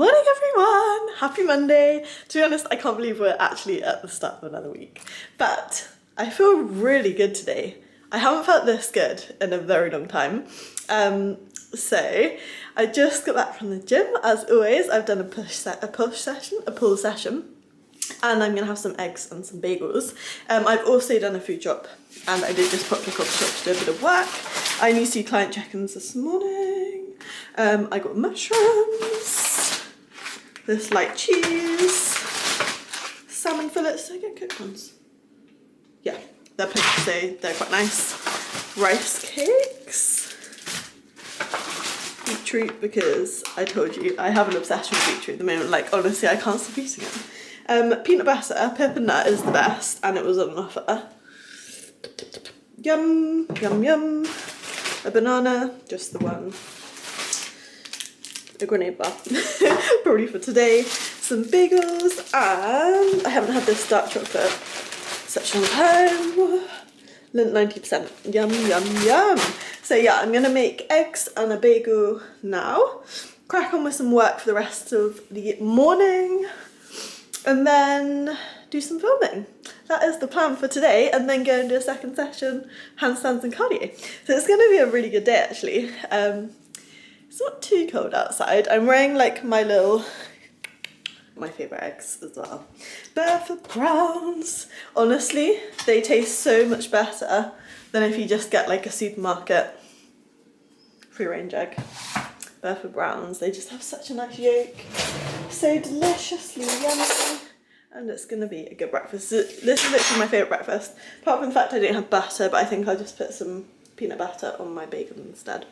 Morning everyone! Happy Monday! To be honest, I can't believe we're actually at the start of another week. But I feel really good today. I haven't felt this good in a very long time. So I just got back from the gym. As always, I've done a pull session. And I'm gonna have some eggs and some bagels. I've also done a food shop and I did just pop to the coffee shop to do a bit of work. I need to see client check-ins this morning. I got mushrooms, this light cheese, salmon fillets. Did I get cooked ones? Yeah, they're poached, so they're quite nice. Rice cakes, beetroot, because I told you I have an obsession with beetroot at the moment. Like honestly, I can't stop eating it. Peanut butter, pepper nut is the best, and it was on offer. Yum, yum, yum. A banana, just the one. A grenade bar, probably for today. Some bagels, and I haven't had this dark chocolate such a long time. Lint 90%. Yum, yum, yum. So yeah, I'm gonna make eggs and a bagel now. Crack on with some work for the rest of the morning. And then do some filming. That is the plan for today, and then go and do a second session, handstands and cardio. So it's gonna be a really good day actually. It's not too cold outside. I'm wearing like my favourite eggs as well. Burr browns. Honestly, they taste so much better than if you just get like a supermarket free range egg. Burr browns, they just have such a nice yolk. So deliciously yummy. And it's gonna be a good breakfast. This is literally my favourite breakfast. Apart from the fact I don't have butter, but I think I'll just put some peanut butter on my bagel instead.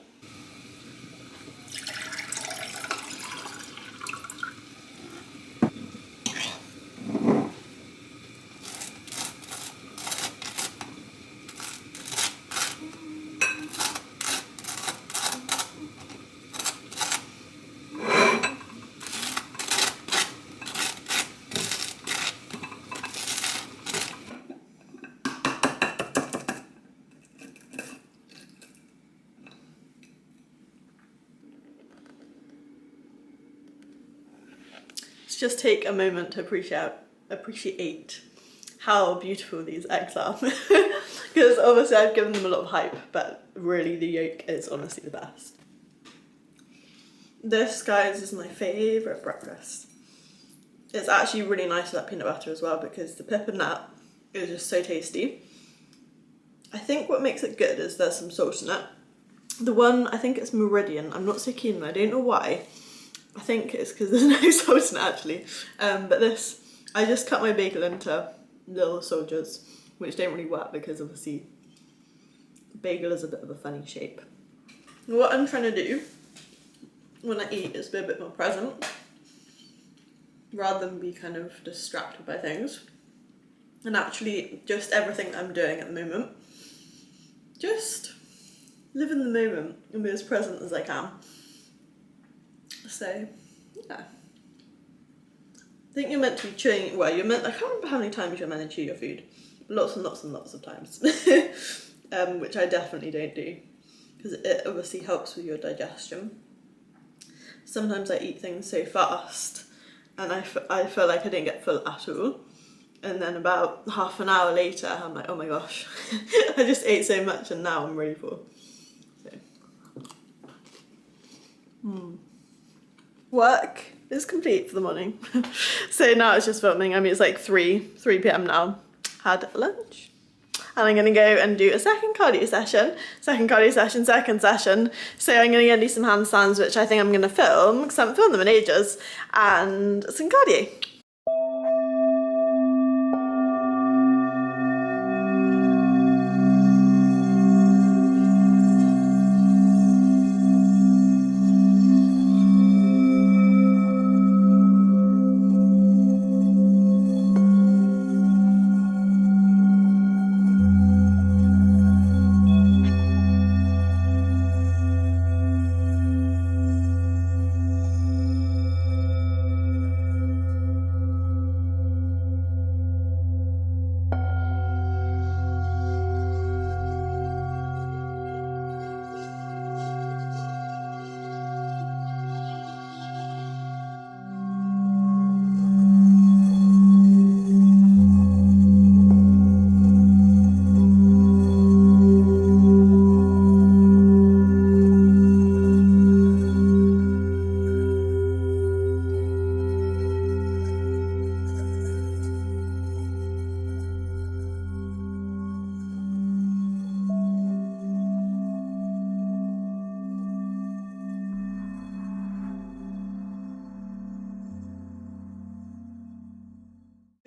Just take a moment to appreciate how beautiful these eggs are. Because obviously I've given them a lot of hype, but really the yolk is honestly the best. This, guys, is my favourite breakfast. It's actually really nice with that peanut butter as well, because the pepper nut is just so tasty. I think what makes it good is there's some salt in it. The one, I think it's Meridian, I'm not so keen on it, I don't know why. I think it's because there's no salt in it actually. But this, I just cut my bagel into little soldiers, which don't really work because obviously bagel is a bit of a funny shape. What I'm trying to do when I eat is be a bit more present, rather than be kind of distracted by things. And actually just everything I'm doing at the moment, just live in the moment and be as present as I can. So, yeah. I think you're meant to be chewing, well, you're meant, I can't remember how many times you're meant to chew your food. Lots and lots and lots of times. Which I definitely don't do. Because it obviously helps with your digestion. Sometimes I eat things so fast and I feel like I didn't get full at all. And then about half an hour later, I'm like, oh my gosh, I just ate so much and now I'm really full. So. Work is complete for the morning. So now it's just filming. I mean, it's like 3 p.m. now. Had lunch. And I'm gonna go and do a second cardio session. Second session. So I'm gonna go and do some handstands, which I think I'm gonna film, because I haven't filmed them in ages, and some cardio.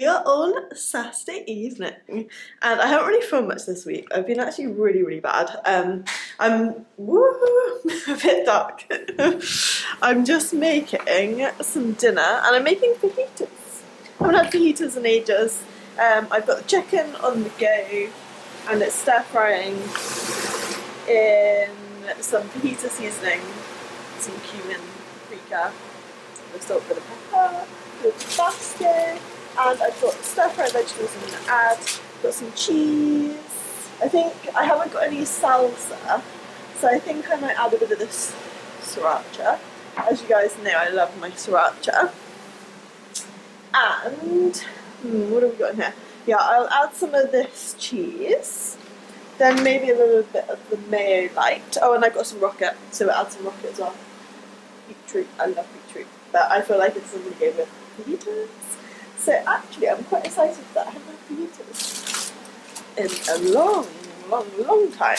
We are on Saturday evening and I haven't really filmed much this week. I've been actually really bad. I'm a bit dark. I'm just making some dinner and I'm making fajitas. I haven't had fajitas in ages. I've got the chicken on the go and it's stir frying in some fajita seasoning, some cumin, paprika, a salt, bit of pepper, a bit of tabasco. And I've got stir-fried vegetables I'm going to add, got some cheese. I think I haven't got any salsa, so I think I might add a bit of this sriracha. As you guys know, I love my sriracha. And, what have we got in here? Yeah, I'll add some of this cheese, then maybe a little bit of the mayo light. Oh, and I've got some rocket, so we'll add some rocket as well. Beetroot, I love beetroot, but I feel like it's something to go with fajitas. So actually, I'm quite excited that I haven't had fajitas in a long time.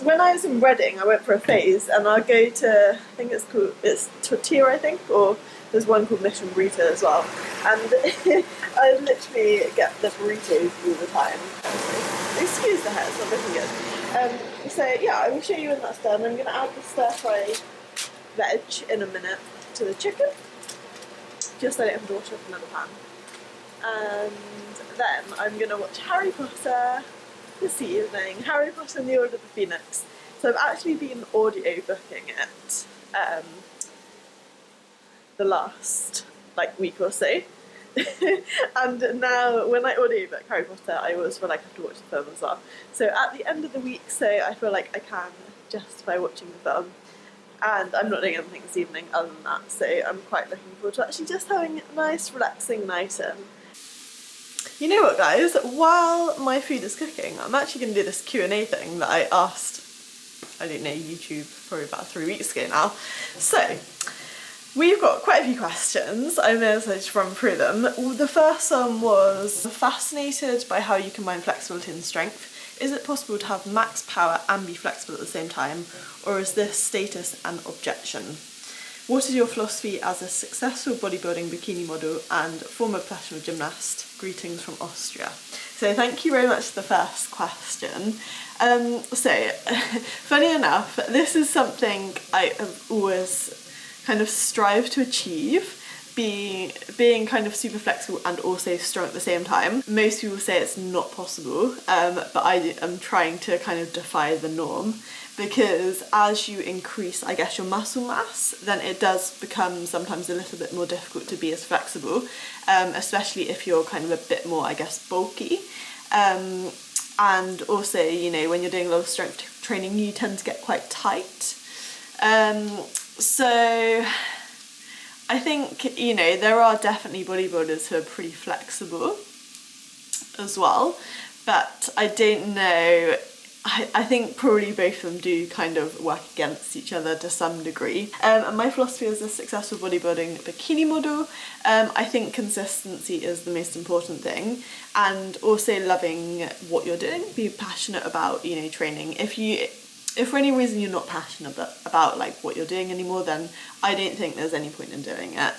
When I was in Reading, I went for a phase, and I'll go to, I think it's Tortilla, I think, or there's one called Mission Burrito as well. And I literally get the burritos all the time. Excuse the hair, it's not looking good. So yeah, I will show you when that's done. I'm going to add the stir-fry veg in a minute to the chicken. Just so I don't have to wash up another pan. And then I'm going to watch Harry Potter this evening. Harry Potter and the Order of the Phoenix. So I've actually been audiobooking it the last week or so. And now when I audiobook Harry Potter, I always feel like I have to watch the film as well. So at the end of the week, I feel like I can justify watching the film. And I'm not doing anything this evening other than that, so I'm quite looking forward to actually just having a nice, relaxing night in. You know what, guys? While my food is cooking, I'm actually going to do this Q&A thing that I asked, I don't know, YouTube probably about 3 weeks ago now. So, we've got quite a few questions. I may as well just run through them. The first one was, fascinated by how you combine flexibility and strength. Is it possible to have max power and be flexible at the same time, or is this status an objection? What is your philosophy as a successful bodybuilding bikini model and former professional gymnast? Greetings from Austria. So thank you very much for the first question. Funny enough, this is something I have always kind of strived to achieve. Being kind of super flexible and also strong at the same time. Most people say it's not possible, but I am trying to kind of defy the norm, because as you increase, I guess, your muscle mass, then it does become sometimes a little bit more difficult to be as flexible, especially if you're kind of a bit more, I guess, bulky. And also, you know, when you're doing a lot of strength training, you tend to get quite tight. So I think, you know, there are definitely bodybuilders who are pretty flexible as well, but I don't know, I think probably both of them do kind of work against each other to some degree. And my philosophy as a successful bodybuilding bikini model, I think consistency is the most important thing, and also loving what you're doing, be passionate about, you know, training. If for any reason you're not passionate about like what you're doing anymore, then I don't think there's any point in doing it.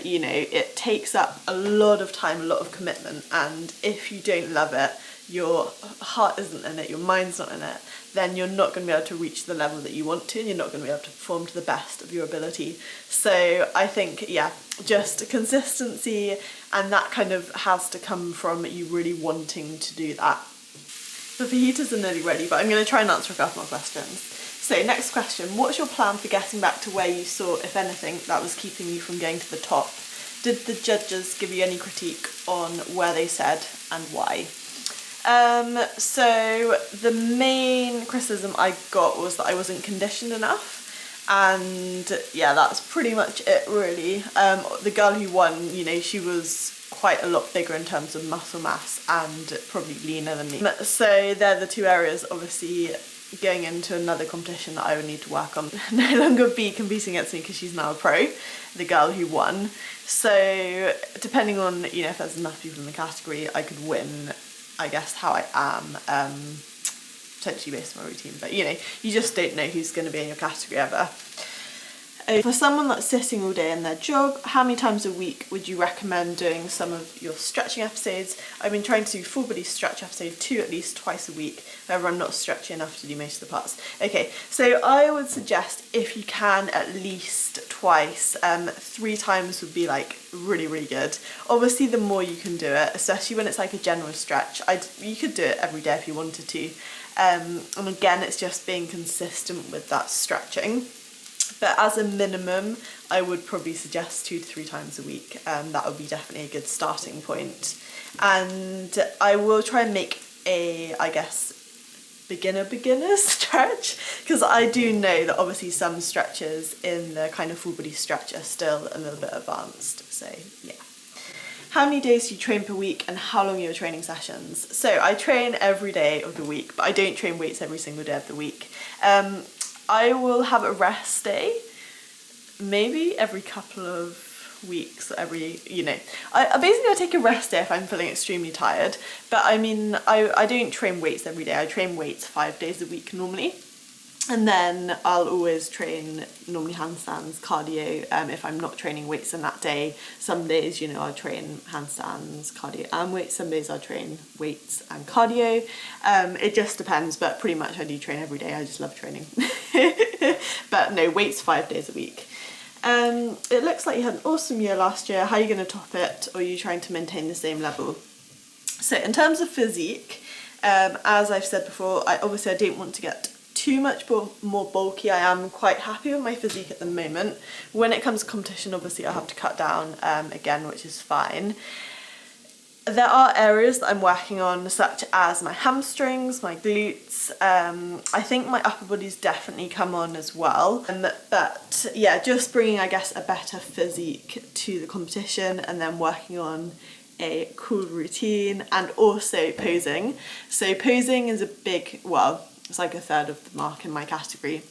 You know, it takes up a lot of time, a lot of commitment, and if you don't love it, your heart isn't in it, your mind's not in it, then you're not going to be able to reach the level that you want to, and you're not going to be able to perform to the best of your ability. So I think, yeah, just consistency, and that kind of has to come from you really wanting to do that. The fajitas are nearly ready, but I'm going to try and answer a couple more questions. So next question, what's your plan for getting back to where you saw, if anything, that was keeping you from getting to the top? Did the judges give you any critique on where they said and why? So the main criticism I got was that I wasn't conditioned enough, and yeah, that's pretty much it really. The girl who won, you know, she was quite a lot bigger in terms of muscle mass and probably leaner than me. So they're the two areas, obviously, going into another competition that I would need to work on. No longer be competing against me because she's now a pro, the girl who won. So depending on, you know, if there's enough people in the category, I could win, I guess, how I am, potentially based on my routine. But, you know, you just don't know who's going to be in your category ever. For someone that's sitting all day in their job, how many times a week would you recommend doing some of your stretching episodes? I've been trying to do full body stretch episode 2 at least twice a week. However, I'm not stretchy enough to do most of the parts. Okay, so I would suggest if you can at least twice, 3 times would be like really, really good. Obviously, the more you can do it, especially when it's like a general stretch, you could do it every day if you wanted to. And again, it's just being consistent with that stretching. But as a minimum, I would probably suggest 2 to 3 times a week. That would be definitely a good starting point. And I will try and make a, I guess, beginner stretch, because I do know that obviously some stretches in the kind of full body stretch are still a little bit advanced. So yeah. How many days do you train per week and how long are your training sessions? So I train every day of the week, but I don't train weights every single day of the week. I will have a rest day, maybe every couple of weeks, I basically take a rest day if I'm feeling extremely tired. But I mean, I don't train weights every day. I train weights 5 days a week normally. And then I'll always train normally handstands, cardio, if I'm not training weights in that day. Some days, I'll train handstands, cardio and weights. Some days I'll train weights and cardio. It just depends, but pretty much I do train every day. I just love training. But no, weights 5 days a week. It looks like you had an awesome year last year. How are you going to top it, or are you trying to maintain the same level? So in terms of physique, as I've said before, I don't want to get too much more bulky. I am quite happy with my physique at the moment. When it comes to competition, obviously I have to cut down again, which is fine. There are areas that I'm working on, such as my hamstrings, my glutes. I think my upper body's definitely come on as well. But yeah, just bringing, I guess, a better physique to the competition, and then working on a cool routine and also posing. So posing is a big, it's like a third of the mark in my category.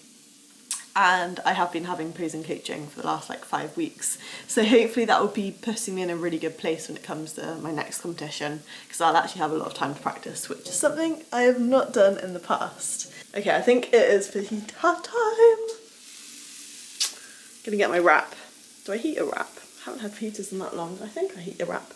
And I have been having posing coaching for the last 5 weeks. So hopefully that will be putting me in a really good place when it comes to my next competition, because I'll actually have a lot of time to practice, which is something I have not done in the past. Okay, I think it is for heat time. Gonna get my wrap. Do I heat a wrap? I haven't had heaters in that long. I think I heat a wrap.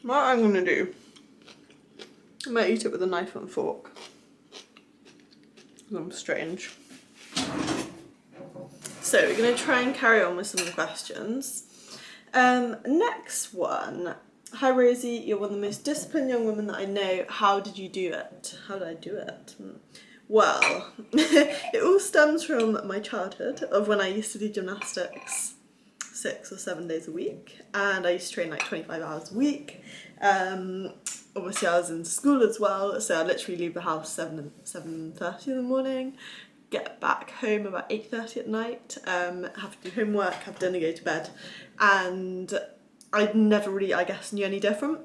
What I'm gonna do, I might eat it with a knife and fork. I'm strange. So we're gonna try and carry on with some of the questions. Next one. Hi Rosie, you're one of the most disciplined young women that I know. How did you do it? How did I do it? Well, it all stems from my childhood of when I used to do gymnastics 6 or 7 days a week, and I used to train 25 hours a week. Obviously I was in school as well, so I literally leave the house 7:30 in the morning, get back home about 8:30 at night, have to do homework, have dinner, go to bed, and I never really, I guess, knew any different.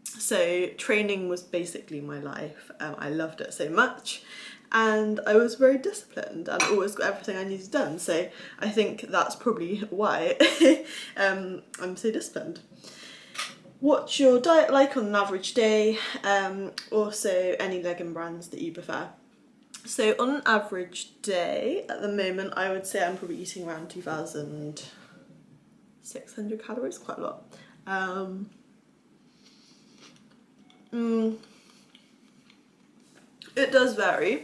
So training was basically my life. I loved it so much, and I was very disciplined and always got everything I needed done. So I think that's probably why I'm so disciplined. What's your diet like on an average day? Also, any legging brands that you prefer? So on an average day, at the moment, I would say I'm probably eating around 2,600 calories, quite a lot. It does vary,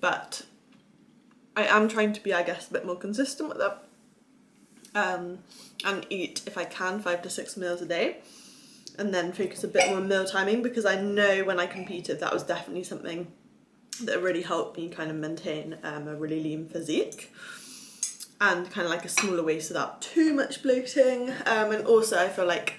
but I am trying to be, I guess, a bit more consistent with it. And eat, if I can, 5 to 6 meals a day, and then focus a bit more on meal timing, because I know when I competed that was definitely something that really helped me kind of maintain a really lean physique and kind of like a smaller waist without too much bloating. And also I feel like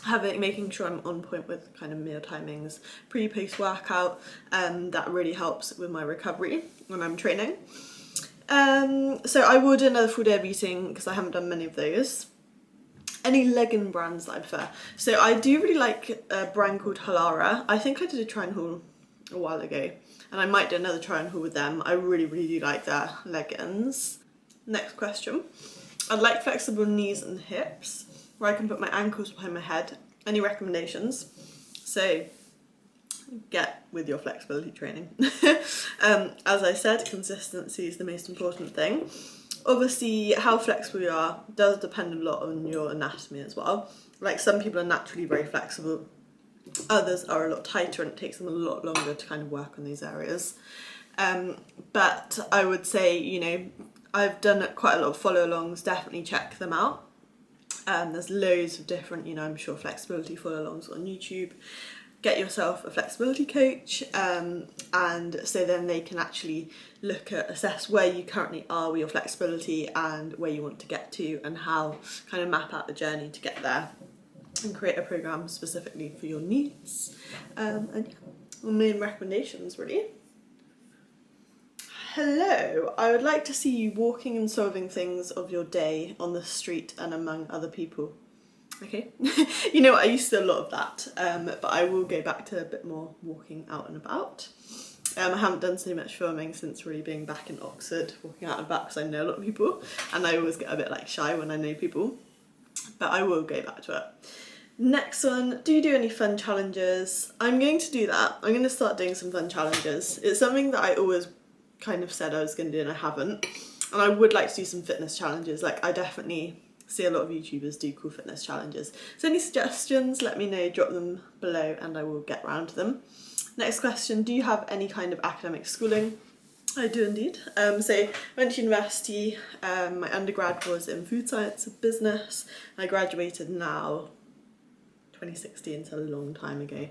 making sure I'm on point with kind of meal timings, pre-post workout, that really helps with my recovery when I'm training. So I will do another full day of eating because I haven't done many of those. Any legging brands that I prefer? So I do really like a brand called Halara. I think I did a try and haul a while ago, and I might do another try and haul with them. I really, really do like their leggings. Next question. I'd like flexible knees and hips where I can put my ankles behind my head. Any recommendations? So get with your flexibility training. As I said, consistency is the most important thing. Obviously, how flexible you are does depend a lot on your anatomy as well. Like, some people are naturally very flexible, others are a lot tighter, and it takes them a lot longer to kind of work on these areas. But I would say, you know, I've done quite a lot of follow-alongs, definitely check them out. There's loads of different, you know, I'm sure flexibility follow-alongs on YouTube. Get yourself a flexibility coach, and so then they can actually assess where you currently are with your flexibility and where you want to get to, and how kind of map out the journey to get there and create a program specifically for your needs. And yeah, my main recommendations really. Hello, I would like to see you walking and solving things of your day on the street and among other people. Okay, you know what, I used to do a lot of that, but I will go back to a bit more walking out and about. I haven't done so much filming since really being back in Oxford, walking out and about, because I know a lot of people, and I always get a bit like shy when I know people, but I will go back to it. Next one, do you do any fun challenges? I'm going to do that. I'm going to start doing some fun challenges. It's something that I always kind of said I was going to do and I haven't, and I would like to do some fitness challenges. Like, I definitely see a lot of YouTubers do cool fitness challenges. So any suggestions, let me know, drop them below and I will get round to them. Next question, do you have any kind of academic schooling? I do indeed. So I went to university, my undergrad was in food science and business. I graduated now, 2016, so a long time ago.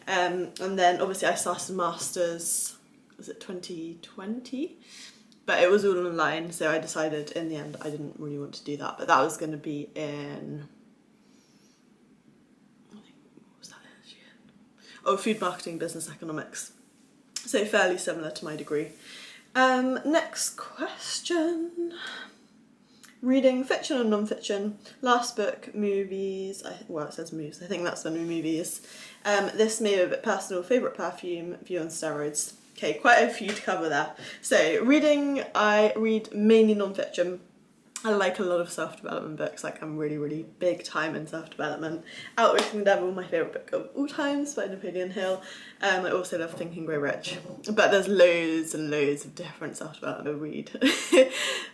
And then obviously I started a master's, was it 2020? But it was all online, so I decided in the end I didn't really want to do that. But that was going to be in, what was that year? Oh, food marketing, business economics. So fairly similar to my degree. Next question. Reading fiction and non-fiction. Last book, movies. Well, it says movies. I think that's the new movies. This may be a bit personal. Favourite perfume, view on steroids. Okay, quite a few to cover there. So reading, I read mainly non-fiction. I like a lot of self-development books. Like, I'm really, really big time in self-development. Outwitting the Devil, my favourite book of all times by Napoleon Hill. I also love Think and Grow Rich. But there's loads and loads of different self-development I read.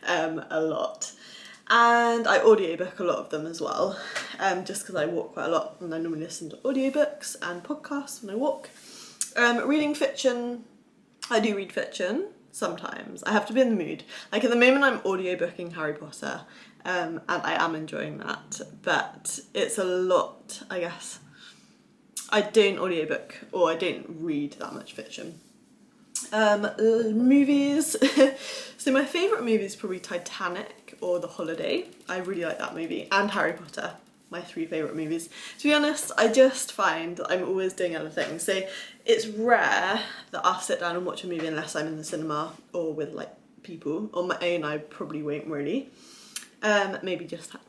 A lot. And I audiobook a lot of them as well, just because I walk quite a lot and I normally listen to audiobooks and podcasts when I walk. Reading fiction, I do read fiction sometimes. I have to be in the mood. Like, at the moment I'm audiobooking Harry Potter, and I am enjoying that, but it's a lot, I guess. I don't audiobook, or I don't read that much fiction. Movies. So my favourite movie is probably Titanic or The Holiday. I really like that movie, and Harry Potter. My 3 favourite movies. To be honest, I just find that I'm always doing other things. So it's rare that I'll sit down and watch a movie unless I'm in the cinema or with like people. On my own, I probably won't really. Maybe just that.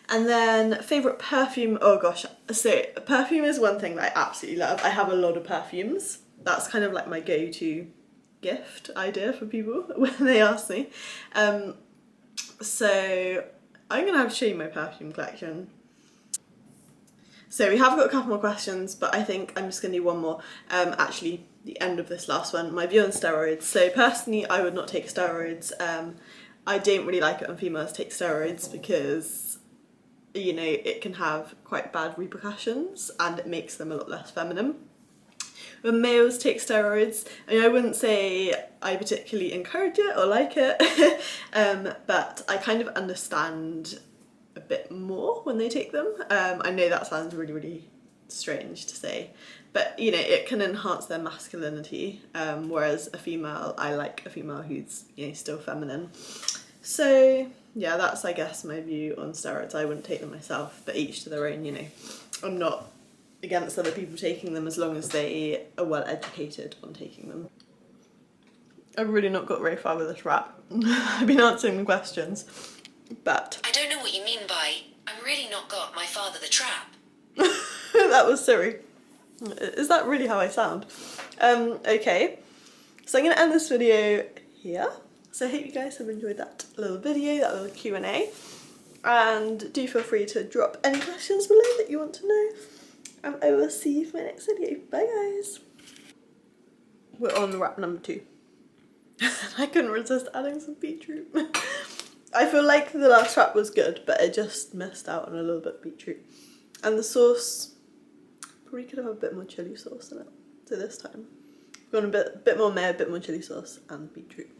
And then favourite perfume, oh gosh. So perfume is one thing that I absolutely love. I have a lot of perfumes. That's kind of like my go-to gift idea for people when they ask me. So I'm going to have to show you my perfume collection. So we have got a couple more questions, but I think I'm just going to do one more. Actually, the end of this last one, my view on steroids. So personally, I would not take steroids. I don't really like it when females take steroids because, you know, it can have quite bad repercussions and it makes them a lot less feminine. When males take steroids, I mean, I wouldn't say I particularly encourage it or like it, but I kind of understand a bit more when they take them. I know that sounds really, really strange to say, but you know, it can enhance their masculinity, whereas a female, I like a female who's, you know, still feminine. So yeah, that's, I guess, my view on steroids. I wouldn't take them myself, but each to their own, you know. I'm not against other people taking them as long as they are well educated on taking them. I've really not got very far with this rap. I've been answering the questions, but I don't know what you mean by I'm really not got my father the trap. that was Siri. Is that really how I sound? Okay, so I'm going to end this video here. So I hope you guys have enjoyed that little video, that little Q&A. And do feel free to drop any questions below that you want to know. And I will see you for my next video. Bye guys. We're on wrap number 2. I couldn't resist adding some beetroot. I feel like the last wrap was good, but I just missed out on a little bit of beetroot. And the sauce, probably could have a bit more chilli sauce in it. So this time, I've gone a bit more mayo, a bit more chilli sauce and beetroot.